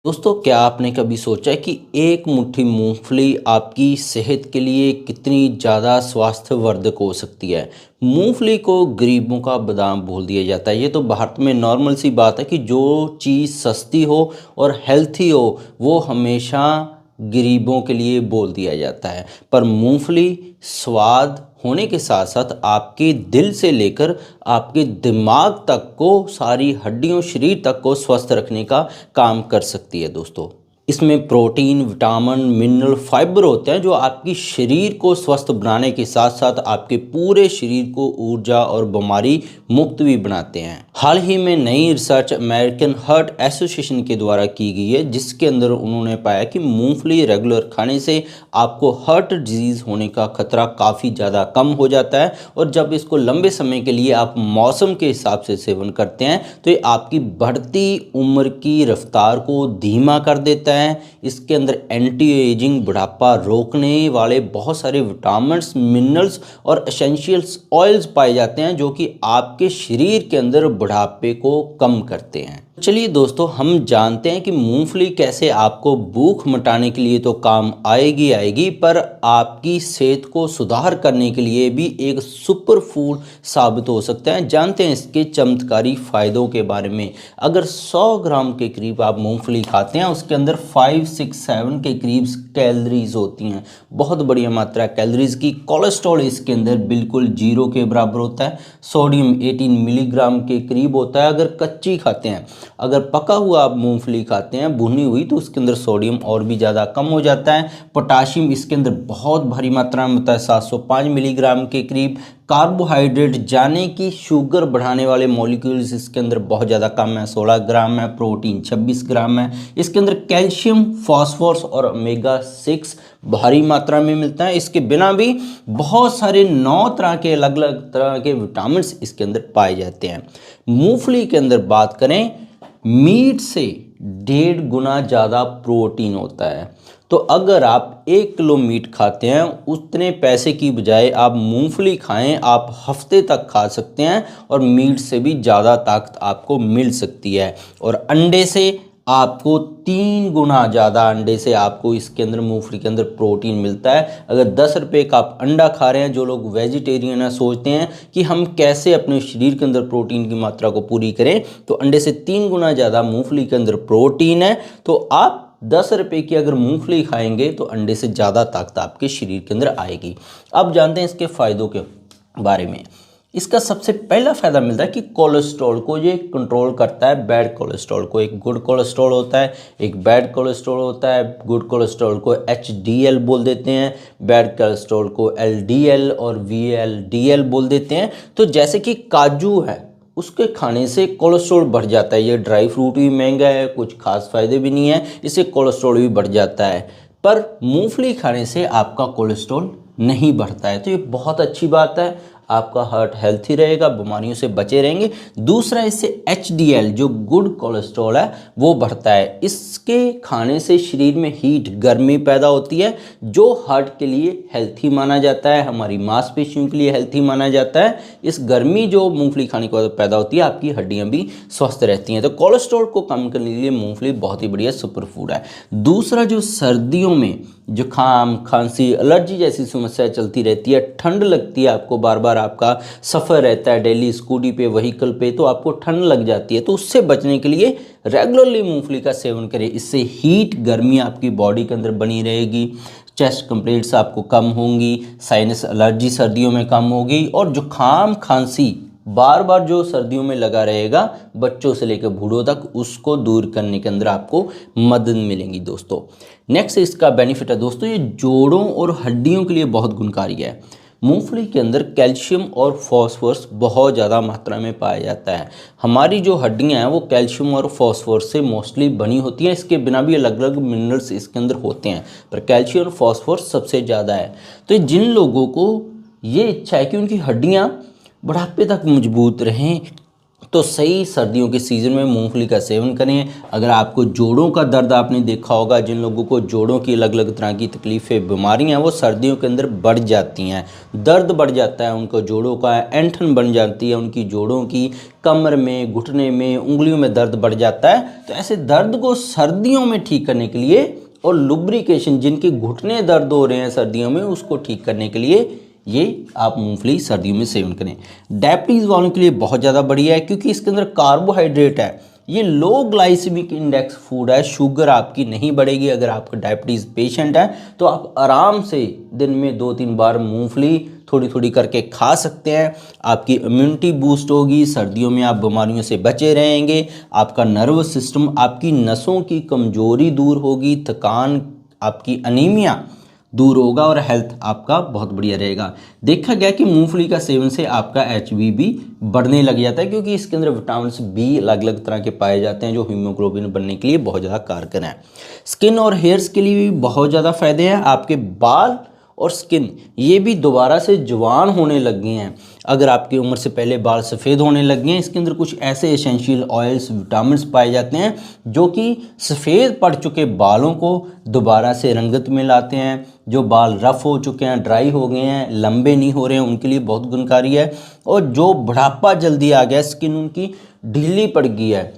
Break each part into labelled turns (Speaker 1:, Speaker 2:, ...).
Speaker 1: दोस्तों, क्या आपने कभी सोचा है कि एक मुट्ठी मूंगफली आपकी सेहत के लिए कितनी ज़्यादा स्वास्थ्यवर्धक हो सकती है। मूंगफली को गरीबों का बादाम बोल दिया जाता है। ये तो भारत में नॉर्मल सी बात है कि जो चीज़ सस्ती हो और हेल्थी हो वो हमेशा गरीबों के लिए बोल दिया जाता है। पर मूंगफली स्वाद होने के साथ साथ आपके दिल से लेकर आपके दिमाग तक को, सारी हड्डियों शरीर तक को स्वस्थ रखने का काम कर सकती है। दोस्तों, इसमें प्रोटीन, विटामिन, मिनरल, फाइबर होते हैं जो आपकी शरीर को स्वस्थ बनाने के साथ साथ आपके पूरे शरीर को ऊर्जा और बीमारी मुक्त भी बनाते हैं। हाल ही में नई रिसर्च अमेरिकन हार्ट एसोसिएशन के द्वारा की गई है, जिसके अंदर उन्होंने पाया कि मूंगफली रेगुलर खाने से आपको हार्ट डिजीज़ होने का खतरा काफ़ी ज़्यादा कम हो जाता है। और जब इसको लंबे समय के लिए आप मौसम के हिसाब से सेवन करते हैं तो ये आपकी बढ़ती उम्र की रफ्तार को धीमा कर देता है। इसके अंदर एंटी एजिंग, बुढ़ापा रोकने वाले बहुत सारे विटामिन्स, मिनरल्स और एसेंशियल्स ऑयल्स पाए जाते हैं जो कि आपके शरीर के अंदर बुढ़ापे को कम करते हैं। चलिए दोस्तों, हम जानते हैं कि मूंगफली कैसे आपको भूख मिटाने के लिए तो काम आएगी, पर आपकी सेहत को सुधार करने के लिए भी एक सुपर फूड साबित हो सकता है। जानते हैं इसके चमत्कारी फ़ायदों के बारे में। अगर 100 ग्राम के करीब आप मूंगफली खाते हैं, उसके अंदर 5, 6, 7 के करीब कैलोरीज होती हैं। बहुत बढ़िया मात्रा कैलोरीज की। कोलेस्ट्रॉल इसके अंदर बिल्कुल 0 के बराबर होता है। सोडियम 18 मिलीग्राम के करीब होता है अगर कच्ची खाते हैं। अगर पका हुआ आप मूंगफली खाते हैं, भुनी हुई, तो उसके अंदर सोडियम और भी ज़्यादा कम हो जाता है। पोटाशियम इसके अंदर बहुत भारी मात्रा में होता है, 705 मिलीग्राम के करीब। कार्बोहाइड्रेट यानी कि शुगर बढ़ाने वाले मॉलिक्यूल्स इसके अंदर बहुत ज़्यादा कम है, 16 ग्राम है। प्रोटीन 26 ग्राम है। इसके अंदर कैल्शियम, फास्फोरस और ओमेगा 6 भारी मात्रा में मिलता है। इसके बिना भी बहुत सारे 9 तरह के अलग अलग तरह के विटामिन इसके अंदर पाए जाते हैं। मूंगफली के अंदर बात करें, मीट से 1.5 गुना ज़्यादा प्रोटीन होता है। तो अगर आप 1 किलो मीट खाते हैं, उतने पैसे की बजाय आप मूंगफली खाएं, आप हफ्ते तक खा सकते हैं और मीट से भी ज़्यादा ताकत आपको मिल सकती है। और अंडे से आपको 3 गुना ज़्यादा, अंडे से आपको इसके अंदर, मूंगफली के अंदर प्रोटीन मिलता है। अगर 10 रुपये का आप अंडा खा रहे हैं, जो लोग वेजिटेरियन हैं सोचते हैं कि हम कैसे अपने शरीर के अंदर प्रोटीन की मात्रा को पूरी करें, तो अंडे से 3 गुना ज़्यादा मूंगफली के अंदर प्रोटीन है। तो आप 10 रुपये की अगर मूंगफली खाएंगे तो अंडे से ज़्यादा ताकत आपके शरीर के अंदर आएगी। अब जानते हैं इसके फ़ायदों के बारे में। इसका सबसे पहला फ़ायदा मिलता है कि कोलेस्ट्रॉल को ये कंट्रोल करता है, बैड कोलेस्ट्रॉल को। एक गुड कोलेस्ट्रॉल होता है, एक बैड कोलेस्ट्रॉल होता है। गुड कोलेस्ट्रॉल को HDL बोल देते हैं, बैड कोलेस्ट्रॉल को LDL और VLDL बोल देते हैं। तो जैसे कि काजू है, उसके खाने से कोलेस्ट्रॉल बढ़ जाता है। ये ड्राई फ्रूट भी महंगा है, कुछ खास फ़ायदे भी नहीं है, इससे कोलेस्ट्रॉल भी बढ़ जाता है। पर मूंगफली खाने से आपका कोलेस्ट्रॉल नहीं बढ़ता है, तो ये बहुत अच्छी बात है। आपका हार्ट हेल्थी रहेगा, बीमारियों से बचे रहेंगे। दूसरा, इससे HDL जो गुड कोलेस्ट्रॉल है वो बढ़ता है। इसके खाने से शरीर में हीट, गर्मी पैदा होती है, जो हार्ट के लिए हेल्थी माना जाता है, हमारी मांसपेशियों के लिए हेल्थी माना जाता है। इस गर्मी जो मूंगफली खाने के बाद पैदा होती है, आपकी हड्डियां भी स्वस्थ रहती हैं। तो कोलेस्ट्रॉल को कम करने के लिए मूंगफली बहुत ही बढ़िया सुपर फूड है। दूसरा, जो सर्दियों में जुकाम, खांसी, एलर्जी जैसी समस्या चलती रहती है, ठंड लगती है आपको, बार बार आपका सफ़र रहता है डेली स्कूटी पे, व्हीकल पे, तो आपको ठंड लग जाती है, तो उससे बचने के लिए रेगुलरली मूंगफली का सेवन करें। इससे हीट, गर्मी आपकी बॉडी के अंदर बनी रहेगी, चेस्ट कंप्लेंट्स आपको कम होंगी, साइनस एलर्जी सर्दियों में कम होगी, और जुकाम, खांसी बार बार जो सर्दियों में लगा रहेगा, बच्चों से लेकर बूढ़ों तक, उसको दूर करने के अंदर आपको मदद मिलेगी। दोस्तों, नेक्स्ट इसका बेनिफिट है दोस्तों, ये जोड़ों और हड्डियों के लिए बहुत गुणकारी है। मूंगफली के अंदर कैल्शियम और फॉस्फोरस बहुत ज़्यादा मात्रा में पाया जाता है। हमारी जो हड्डियां हैं वो कैल्शियम और फॉस्फोरस से मोस्टली बनी होती हैं। इसके बिना भी अलग अलग मिनरल्स इसके अंदर होते हैं, पर कैल्शियम और फॉस्फोरस सबसे ज़्यादा है। तो जिन लोगों को ये इच्छा है कि उनकी हड्डियाँ बुढ़ापे तक मजबूत रहें, तो सही सर्दियों के सीज़न में मूंगफली का सेवन करें। अगर आपको जोड़ों का दर्द आपने देखा होगा, जिन लोगों को जोड़ों की अलग अलग तरह की तकलीफ़ें बीमारियां हैं वो सर्दियों के अंदर बढ़ जाती हैं, दर्द बढ़ जाता है उनको जोड़ों का, ऐंठन बन जाती है उनकी जोड़ों की, कमर में, घुटने में, उंगलियों में दर्द बढ़ जाता है। तो ऐसे दर्द को सर्दियों में ठीक करने के लिए, और लुब्रिकेशन, जिनके घुटने दर्द हो रहे हैं सर्दियों में, उसको ठीक करने के लिए ये आप मूंगफली सर्दियों में सेवन करें। डायबिटीज़ वालों के लिए बहुत ज़्यादा बढ़िया है क्योंकि इसके अंदर कार्बोहाइड्रेट है। ये लो ग्लाइसेमिक इंडेक्स फूड है, शुगर आपकी नहीं बढ़ेगी। अगर आपका डायबिटीज़ पेशेंट है तो आप आराम से दिन में 2-3 बार मूंगफली थोड़ी थोड़ी करके खा सकते हैं। आपकी इम्यूनिटी बूस्ट होगी, सर्दियों में आप बीमारियों से बचे रहेंगे, आपका नर्वस सिस्टम, आपकी नसों की कमजोरी दूर होगी, थकान, आपकी अनीमिया दूर होगा और हेल्थ आपका बहुत बढ़िया रहेगा। देखा गया कि मूंगफली का सेवन से आपका HB भी बढ़ने लग जाता है क्योंकि इसके अंदर विटामिन बी अलग अलग तरह के पाए जाते हैं जो हीमोग्लोबिन बनने के लिए बहुत ज़्यादा कारगर हैं। स्किन और हेयर्स के लिए भी बहुत ज़्यादा फायदे हैं। आपके बाल और स्किन ये भी दोबारा से जवान होने लग गए हैं। अगर आपकी उम्र से पहले बाल सफ़ेद होने लग गए हैं, इसके अंदर कुछ ऐसे एसेंशियल ऑयल्स, विटामिन्स पाए जाते हैं जो कि सफ़ेद पड़ चुके बालों को दोबारा से रंगत में लाते हैं। जो बाल रफ़ हो चुके हैं, ड्राई हो गए हैं, लंबे नहीं हो रहे हैं, उनके लिए बहुत गुणकारी है। और जो बुढ़ापा जल्दी आ गया, स्किन उनकी ढीली पड़ गई है,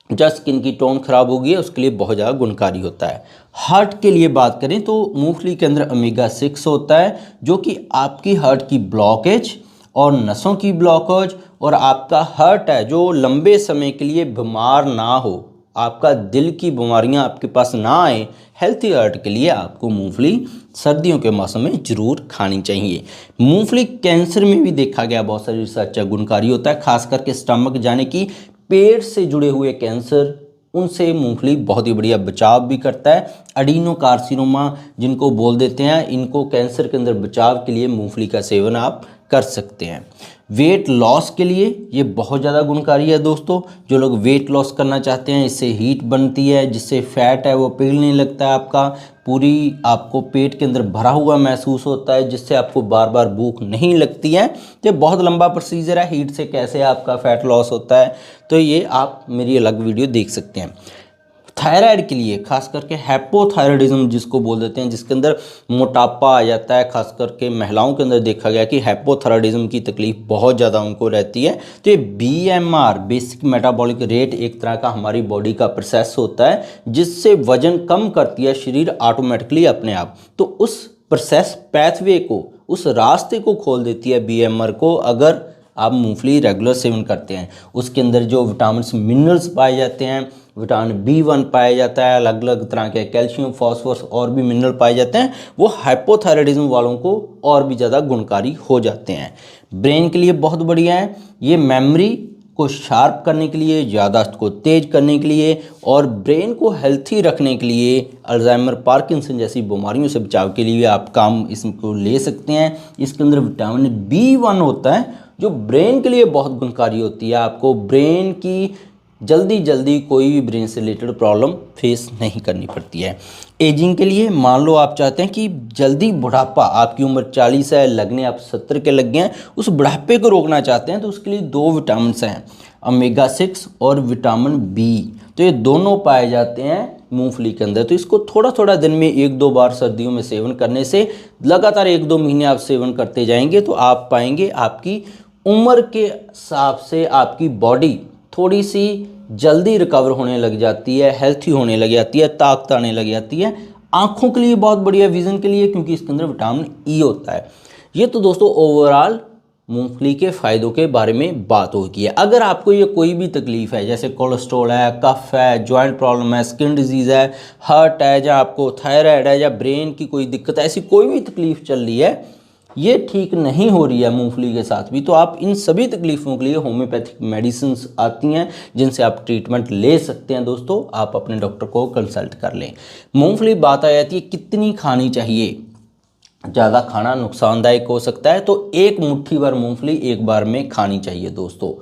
Speaker 1: जब स्किन की टोन ख़राब हो गई है, उसके लिए बहुत ज़्यादा गुणकारी होता है। हार्ट के लिए बात करें तो मूंगफली के अंदर ओमेगा 6 होता है जो कि आपकी हार्ट की ब्लॉकेज और नसों की ब्लॉकेज और आपका हार्ट है जो लंबे समय के लिए बीमार ना हो, आपका दिल की बीमारियां आपके पास ना आए, हेल्थी हार्ट के लिए आपको मूंगफली सर्दियों के मौसम में ज़रूर खानी चाहिए। मूंगफली कैंसर में भी देखा गया बहुत सारी रिसर्च गुणकारी होता है, खास करके स्टमक जाने की पेट से जुड़े हुए कैंसर, उनसे मूंगफली बहुत ही बढ़िया बचाव भी करता है। एडिनो कार्सिनोमा जिनको बोल देते हैं, इनको कैंसर के अंदर बचाव के लिए मूंगफली का सेवन आप कर सकते हैं। वेट लॉस के लिए ये बहुत ज़्यादा गुणकारी है दोस्तों। जो लोग वेट लॉस करना चाहते हैं, इससे हीट बनती है, जिससे फैट है वो पिघलने लगता है, आपका पूरी आपको पेट के अंदर भरा हुआ महसूस होता है, जिससे आपको बार बार भूख नहीं लगती है। ये बहुत लंबा प्रोसीजर है, हीट से कैसे आपका फैट लॉस होता है, तो ये आप मेरी अलग वीडियो देख सकते हैं। थायराइड के लिए, खास करके हाइपोथायराइडिज्म जिसको बोल देते हैं, जिसके अंदर मोटापा आ जाता है, खास करके महिलाओं के अंदर देखा गया कि हाइपोथायराइडिज्म की तकलीफ बहुत ज़्यादा उनको रहती है। तो ये BMR, बेसिक मेटाबॉलिक रेट, एक तरह का हमारी बॉडी का प्रोसेस होता है जिससे वजन कम करती है शरीर ऑटोमेटिकली अपने आप। तो उस प्रोसेस पैथवे को, उस रास्ते को खोल देती है BMR को, अगर आप मूंगफली रेगुलर सेवन करते हैं। उसके अंदर जो विटामिन मिनरल्स पाए जाते हैं, विटामिन B1 पाया जाता है, अलग अलग तरह के कैल्शियम, फॉस्फोरस और भी मिनरल पाए जाते हैं, वो हाइपोथायराइडिज्म वालों को और भी ज़्यादा गुणकारी हो जाते हैं। ब्रेन के लिए बहुत बढ़िया है, ये मेमोरी को शार्प करने के लिए, याददाश्त को तेज करने के लिए और ब्रेन को हेल्थी रखने के लिए, अल्जाइमर, पार्किंसन जैसी बीमारियों से बचाव के लिए आप काम इसको ले सकते हैं। इसके अंदर विटामिन B1 होता है जो ब्रेन के लिए बहुत गुणकारी होती है। आपको ब्रेन की जल्दी कोई भी ब्रेन से रिलेटेड प्रॉब्लम फेस नहीं करनी पड़ती है। एजिंग के लिए, मान लो आप चाहते हैं कि जल्दी बुढ़ापा, आपकी उम्र 40 है, लगने आप 70 के लग गए हैं, उस बुढ़ापे को रोकना चाहते हैं, तो उसके लिए 2 विटामिन हैं, ओमेगा 6 और विटामिन B। तो ये दोनों पाए जाते हैं मूंगफली के अंदर। तो इसको थोड़ा थोड़ा दिन में 1-2 बार सर्दियों में सेवन करने से, लगातार 1-2 महीने आप सेवन करते जाएंगे तो आप पाएंगे आपकी उम्र के हिसाब से आपकी बॉडी थोड़ी सी जल्दी रिकवर होने लग जाती है, हेल्थी होने लग जाती है, ताकत आने लग जाती है। आँखों के लिए बहुत बढ़िया, विज़न के लिए, क्योंकि इसके अंदर विटामिन E होता है। ये तो दोस्तों ओवरऑल मूंगफली के फ़ायदों के बारे में बात होगी है। अगर आपको ये कोई भी तकलीफ़ है, जैसे कोलेस्ट्रॉल है, कफ है, जॉइंट प्रॉब्लम है, स्किन डिजीज़ है, हार्ट है, या आपको थायराइड है, या ब्रेन की कोई दिक्कत है, ऐसी कोई भी तकलीफ़ चल रही है, ये ठीक नहीं हो रही है मूंगफली के साथ भी, तो आप इन सभी तकलीफ़ों के लिए होम्योपैथिक मेडिसिन आती हैं जिनसे आप ट्रीटमेंट ले सकते हैं। दोस्तों, आप अपने डॉक्टर को कंसल्ट कर लें। मूंगफली बात आ जाती है कितनी खानी चाहिए, ज़्यादा खाना नुकसानदायक हो सकता है, तो 1 मुट्ठी भर मूंगफली एक बार में खानी चाहिए दोस्तों,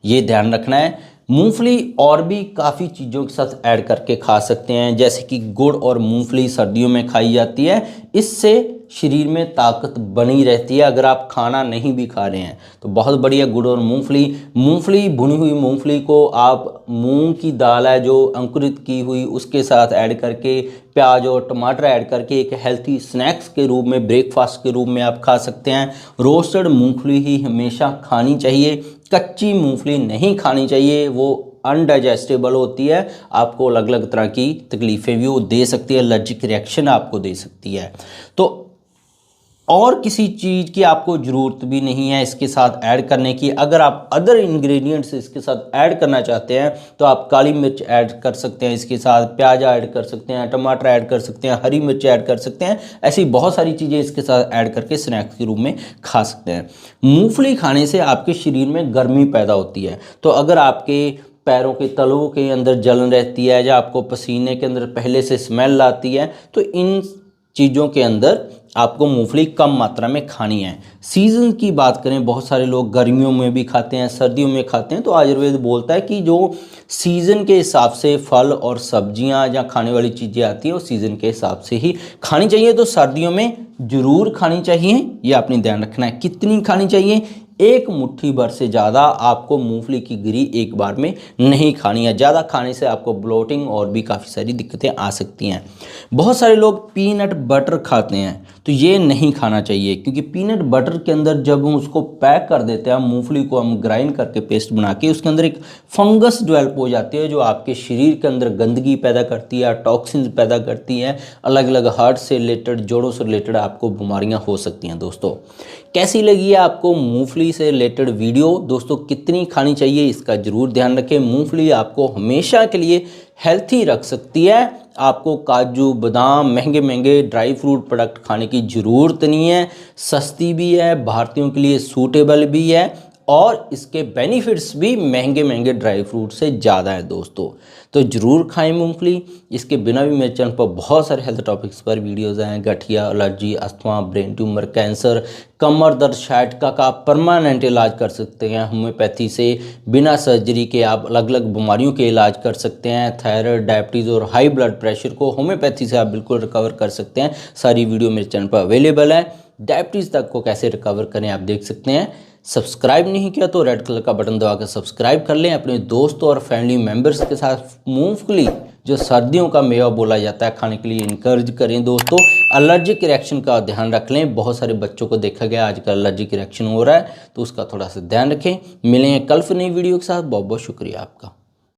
Speaker 1: ये ध्यान रखना है। मूंगफली और भी काफ़ी चीज़ों के साथ ऐड करके खा सकते हैं, जैसे कि गुड़ और मूंगफली सर्दियों में खाई जाती है। इससे शरीर में ताकत बनी रहती है अगर आप खाना नहीं भी खा रहे हैं तो बहुत बढ़िया। गुड़ और मूंगफली भुनी हुई मूंगफली को आप मूंग की दाल है जो अंकुरित की हुई उसके साथ ऐड करके, प्याज और टमाटर ऐड करके एक हेल्थी स्नैक्स के रूप में, ब्रेकफास्ट के रूप में आप खा सकते हैं। रोस्टेड मूंगफली ही हमेशा खानी चाहिए, कच्ची मूंगफली नहीं खानी चाहिए, वो अनडाइजेस्टेबल होती है, आपको अलग अलग तरह की तकलीफ़ें भी वो दे सकती है, एलर्जिक रिएक्शन आपको दे सकती है। तो और किसी चीज़ की आपको ज़रूरत भी नहीं है इसके साथ ऐड करने की। अगर आप अदर इंग्रेडिएंट्स इसके साथ ऐड करना चाहते हैं तो आप काली मिर्च ऐड कर सकते हैं, इसके साथ प्याज ऐड कर सकते हैं, टमाटर ऐड कर सकते हैं, हरी मिर्च ऐड कर सकते हैं। ऐसी बहुत सारी चीज़ें इसके साथ ऐड करके स्नैक्स के रूप में खा सकते हैं। मूँगफली खाने से आपके शरीर में गर्मी पैदा होती है, तो अगर आपके पैरों के तलवों के अंदर जलन रहती है या आपको पसीने के अंदर पहले से स्मेल आती है तो इन चीज़ों के अंदर आपको मूंगफली कम मात्रा में खानी है। सीज़न की बात करें, बहुत सारे लोग गर्मियों में भी खाते हैं, सर्दियों में खाते हैं, तो आयुर्वेद बोलता है कि जो सीज़न के हिसाब से फल और सब्जियां या खाने वाली चीज़ें आती हैं वो सीज़न के हिसाब से ही खानी चाहिए। तो सर्दियों में ज़रूर खानी चाहिए, ये आपने ध्यान रखना है। कितनी खानी चाहिए? एक मुट्ठी भर से ज़्यादा आपको मूंगफली की गिरी एक बार में नहीं खानी है। ज़्यादा खाने से आपको ब्लोटिंग और भी काफ़ी सारी दिक्कतें आ सकती हैं। बहुत सारे लोग पीनट बटर खाते हैं, तो ये नहीं खाना चाहिए, क्योंकि पीनट बटर के अंदर जब हम उसको पैक कर देते हैं, मूंगफली को हम ग्राइंड करके पेस्ट बना के, उसके अंदर एक फंगस डेवलप हो जाती है जो आपके शरीर के अंदर गंदगी पैदा करती है, टॉक्सिन्स पैदा करती है, अलग अलग हार्ट से रिलेटेड, जोड़ों से रिलेटेड आपको बीमारियां हो सकती हैं। दोस्तों, कैसी लगी है आपको मूंगफली से रिलेटेड वीडियो? दोस्तों, कितनी खानी चाहिए इसका जरूर ध्यान रखें। मूंगफली आपको हमेशा के लिए हेल्थी रख सकती है। आपको काजू बादाम महंगे महंगे ड्राई फ्रूट प्रोडक्ट खाने की ज़रूरत नहीं है। सस्ती भी है, भारतीयों के लिए सूटेबल भी है और इसके बेनिफिट्स भी महंगे महंगे ड्राई फ्रूट से ज़्यादा है। दोस्तों, तो ज़रूर खाएं मूंगफली। इसके बिना भी मेरे चैनल पर बहुत सारे हेल्थ टॉपिक्स पर वीडियोज़ हैं। गठिया, allergy, asthma, brain tumour, cancer, कमर दर्द, शायटिका का परमानेंट इलाज कर सकते हैं होम्योपैथी से। बिना सर्जरी के आप अलग अलग बीमारियों के इलाज कर सकते हैं। थायराइड, डायबिटीज़ और हाई ब्लड प्रेशर को होम्योपैथी से आप बिल्कुल रिकवर कर सकते हैं। सारी वीडियो मेरे चैनल पर अवेलेबल है। डायबिटीज़ तक को कैसे रिकवर करें आप देख सकते हैं। सब्सक्राइब नहीं किया तो रेड कलर का बटन दबाकर सब्सक्राइब कर लें। अपने दोस्तों और फैमिली मेम्बर्स के साथ मूंगफली, जो सर्दियों का मेवा बोला जाता है, खाने के लिए इनकरेज करें। दोस्तों, एलर्जिक रिएक्शन का ध्यान रख लें। बहुत सारे बच्चों को देखा गया आजकल एलर्जिक रिएक्शन हो रहा है, तो उसका थोड़ा सा ध्यान रखें। मिलेंगे कल फिर नई वीडियो के साथ। बहुत बहुत शुक्रिया आपका।